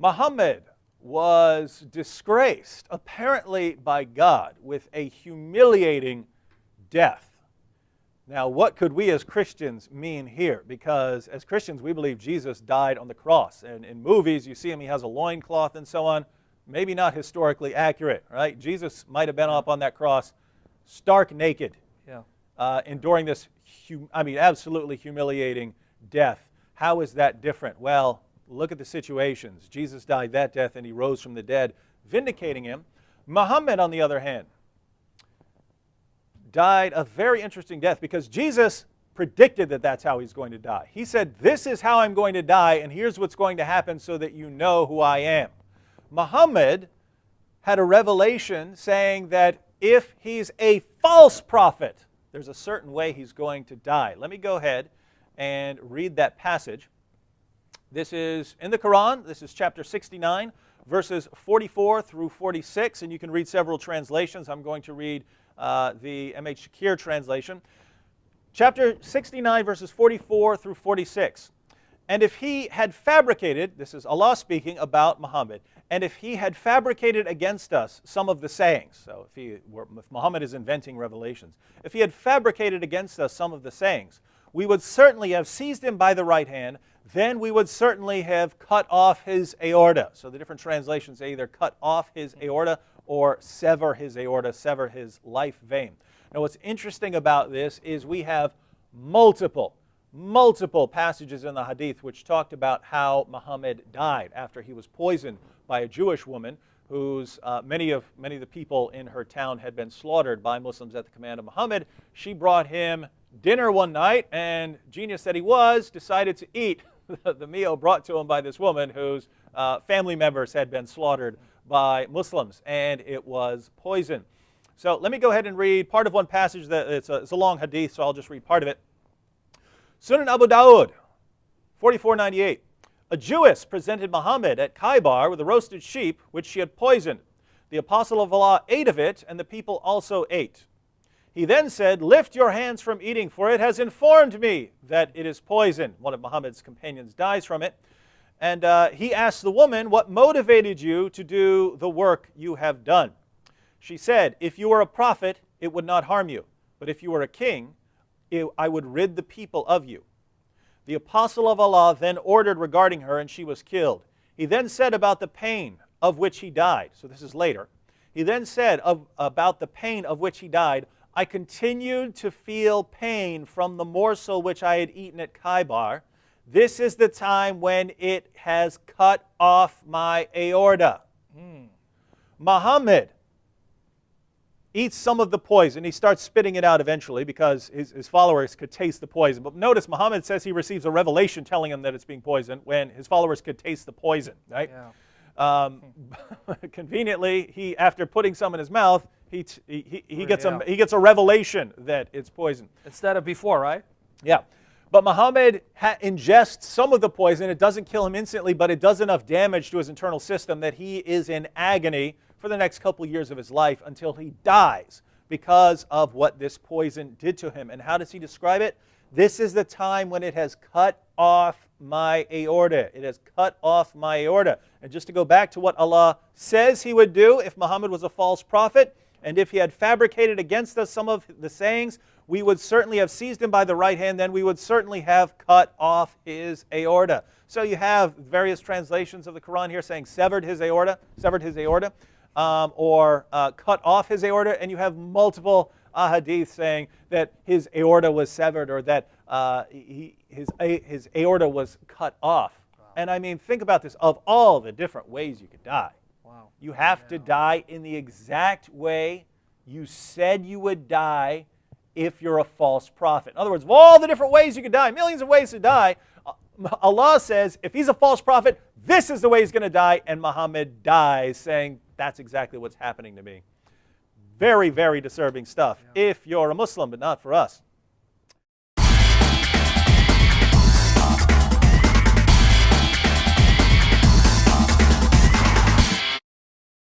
Muhammad was disgraced, apparently by God, with a humiliating death. Now, what could we as Christians mean here? Because as Christians, we believe Jesus died on the cross. And in movies, you see him, he has a loincloth and so on. Maybe not historically accurate, right? Jesus might have been up on that cross stark naked, enduring this, absolutely humiliating death. How is that different? Well, look at the situations. Jesus died that death and he rose from the dead, vindicating him. Muhammad, on the other hand, died a very interesting death because Jesus predicted that that's how he's going to die. He said, this is how I'm going to die, and here's what's going to happen so that you know who I am. Muhammad had a revelation saying that if he's a false prophet, there's a certain way he's going to die. Let me go ahead and read that passage. This is in the Qur'an. This is chapter 69, verses 44 through 46, and you can read several translations. I'm going to read the M.H. Shakir translation. Chapter 69, verses 44 through 46. And if he had fabricated, this is Allah speaking about Muhammad, and if he had fabricated against us some of the sayings, so if Muhammad is inventing revelations, if he had fabricated against us some of the sayings, we would certainly have seized him by the right hand, then we would certainly have cut off his aorta. So the different translations say either cut off his aorta or sever his aorta, sever his life vein. Now what's interesting about this is we have multiple passages in the hadith which talked about how Muhammad died after he was poisoned by a Jewish woman whose many of the people in her town had been slaughtered by Muslims at the command of Muhammad. She brought him dinner one night, and genius that he was, decided to eat the meal brought to him by this woman whose family members had been slaughtered by Muslims, and it was poison. So let me go ahead and read part of one passage. It's a long hadith, so I'll just read part of it. Sunan Abu Dawud, 4498. A Jewess presented Muhammad at Khaybar with a roasted sheep which she had poisoned. The apostle of Allah ate of it, and the people also ate. He then said, lift your hands from eating, for it has informed me that it is poison. One of Muhammad's companions dies from it. And he asked the woman, what motivated you to do the work you have done? She said, if you were a prophet, it would not harm you. But if you were a king, I would rid the people of you. The apostle of Allah then ordered regarding her, and she was killed. He then said about the pain of which he died. So this is later. He then said about the pain of which he died, I continued to feel pain from the morsel which I had eaten at Khaybar. This is the time when it has cut off my aorta. Muhammad eats some of the poison. He starts spitting it out eventually because his followers could taste the poison. But notice Muhammad says he receives a revelation telling him that it's being poisoned when his followers could taste the poison, right? Yeah. Conveniently, after putting some in his mouth, he gets a revelation that it's poison. Instead of before, right? Yeah. But Muhammad ingests some of the poison. It doesn't kill him instantly, but it does enough damage to his internal system that he is in agony for the next couple of years of his life until he dies because of what this poison did to him. And how does he describe it? This is the time when it has cut off my aorta. It has cut off my aorta. And just to go back to what Allah says he would do if Muhammad was a false prophet, and if he had fabricated against us some of the sayings, we would certainly have seized him by the right hand, then we would certainly have cut off his aorta. So you have various translations of the Qur'an here saying severed his aorta, or cut off his aorta, and you have multiple hadith saying that his aorta was severed or that his aorta was cut off. Wow. And I mean, think about this. Of all the different ways you could die, you have to die in the exact way you said you would die if you're a false prophet. In other words, of all the different ways you could die, millions of ways to die, Allah says, if he's a false prophet, this is the way he's going to die, and Muhammad dies saying, that's exactly what's happening to me. Very, very disturbing stuff if you're a Muslim, but not for us.